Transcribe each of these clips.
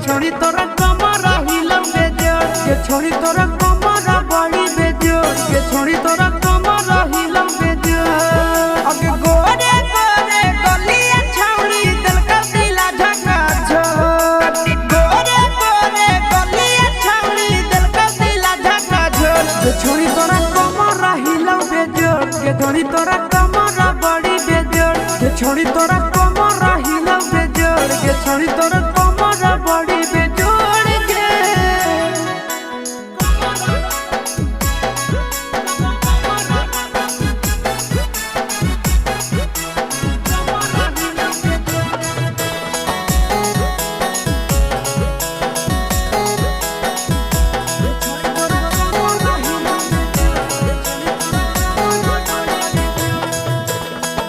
छोड़ी तोरा कमरा हिलम बेजोड़ के छोड़ी तोरा कमरा बड़ी बेजोड़ के छोड़ी तोरा कमरा हिलम बेजोड़ अगे गोरे गोरे गलिया छौड़ी दिल का दिला झका छोड़ गोरे गोरे गलिया छौड़ी दिल का दिला झका छोड़ के छोड़ी तोरा कमरा हिलम बेजोड़ के छोड़ी तोरा कमरा बड़ी बेजोड़ के छोड़ी तोरा कमरा हिलम बेजोड़ के छोड़ी तोरा कमरा बड़ी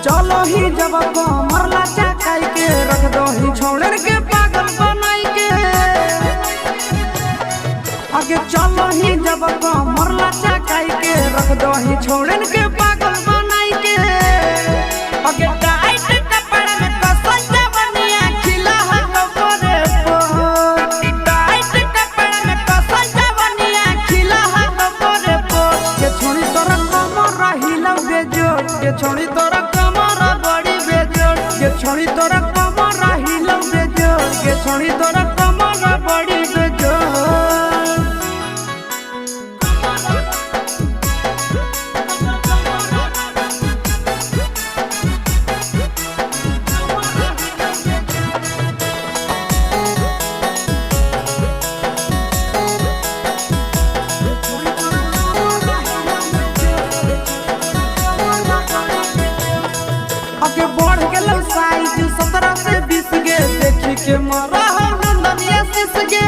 चलो ही जब कमरला चकाई के रख दो ही छोड़र के पागल बनाई के आगे चलो ही जब कमरला चकाई के रख दो ही छोड़र के पागल बनाई के आगे टाइट कपड़ा में कसल जवनिया खिला है कपड़े पर टाइट कपड़ा में कसल जवनिया खिला है कपड़े पर के छोड़ी तोरा कमरा हिला बेजोड़ के छोड़ी तोरा छोड़ी तोरा कमरा हिलम बेजोड़ के छोड़ी तोरा कमरा बड़ी बेजोड़ आगे बढ़ गेलो साइज 17 से 20 गे देखी के मरा नंदनिया सिस गे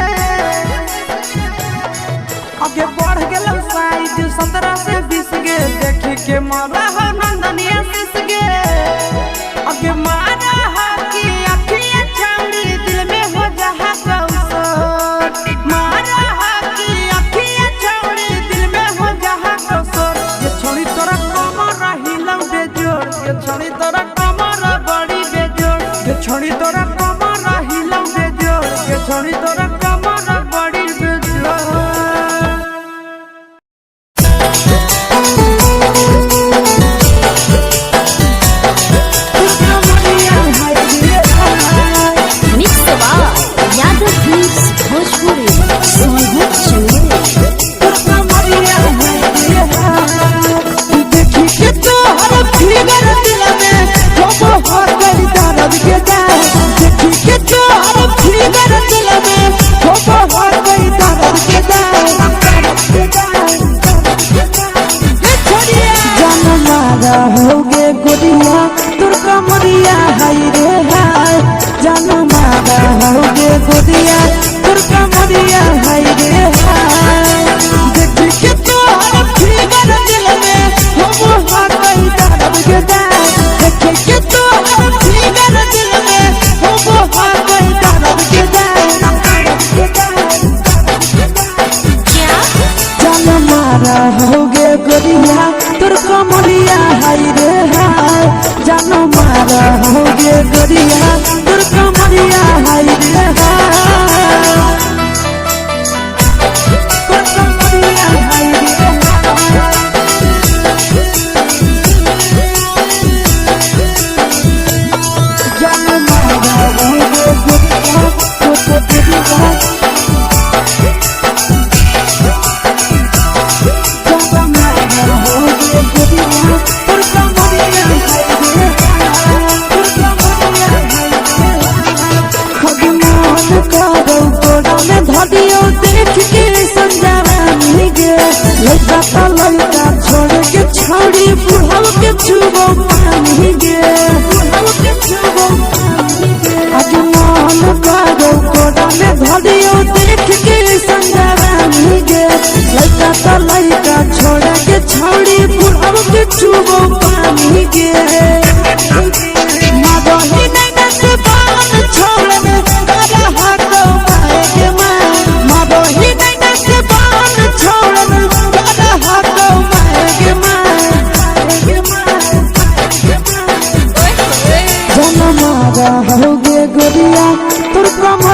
आगे बढ़ गेलो साइज 17 से 20 गे देखी के मरा नंदनिया सिस गे आगे मारा हाकी अखियां छौड़ी दिल में हो जहा कौसर मारा हाकी अखियां छौड़ी दिल में हो जहा कौसर ये छोड़ी तोरा कमरा हिलम बेजोड़ ये छोड़ी तोरा कमरा बड़ी बेजोड़ ये छोड़ी तोरा कमरा हिलम बेजोड़ ये छोड़ी तोरा कमरा बड़ी बेजोड़ Turka Maria,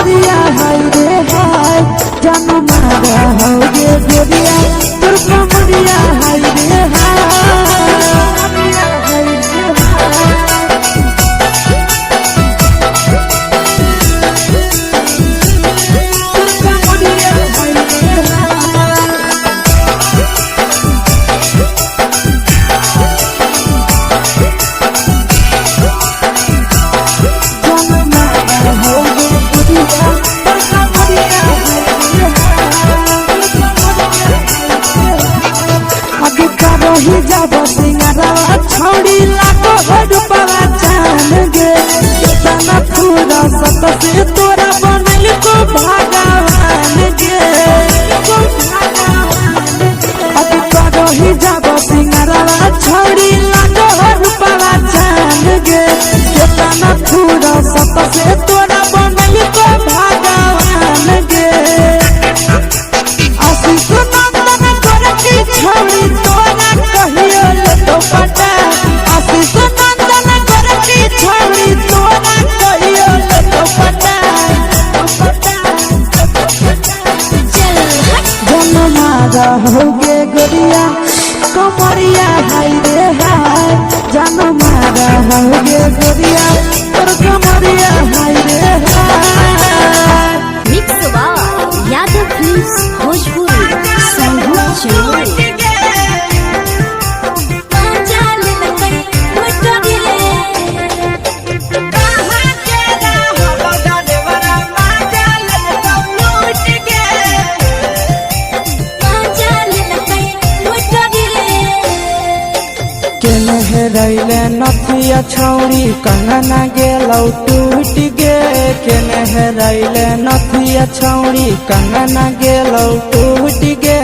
कमरिया हाय रे हाय जान मारा होगे गोरिया तोर कमरिया हाय रे रही जब सिंगारा छोड़ी लागो हड पावा जान गे तना पूरा सत से तोरा बनल को भगवान गे अब रही जब सिंगारा छोड़ी लागो हड पावा जान गे तना पूरा सत से तोरा बनल को भगवान गे आशीष नंदन कर की छोड़ी तोरा कहियो ले तो पटा आशीष नंदन कर की छोड़ी तोरा कहियो ले तो पटा जनमा रहोगे गोरिया कमरिया हाय रे हाय जनमा रहोगे गोरिया तोर कमरिया हाय रे हाय mix by Yadav films Bhojpuri संगीत चुनरी रैले नथिया छौड़ी कंगना गेलौ टूट गे केने रैले नथिया छौड़ी कंगना गेलौ टूट गे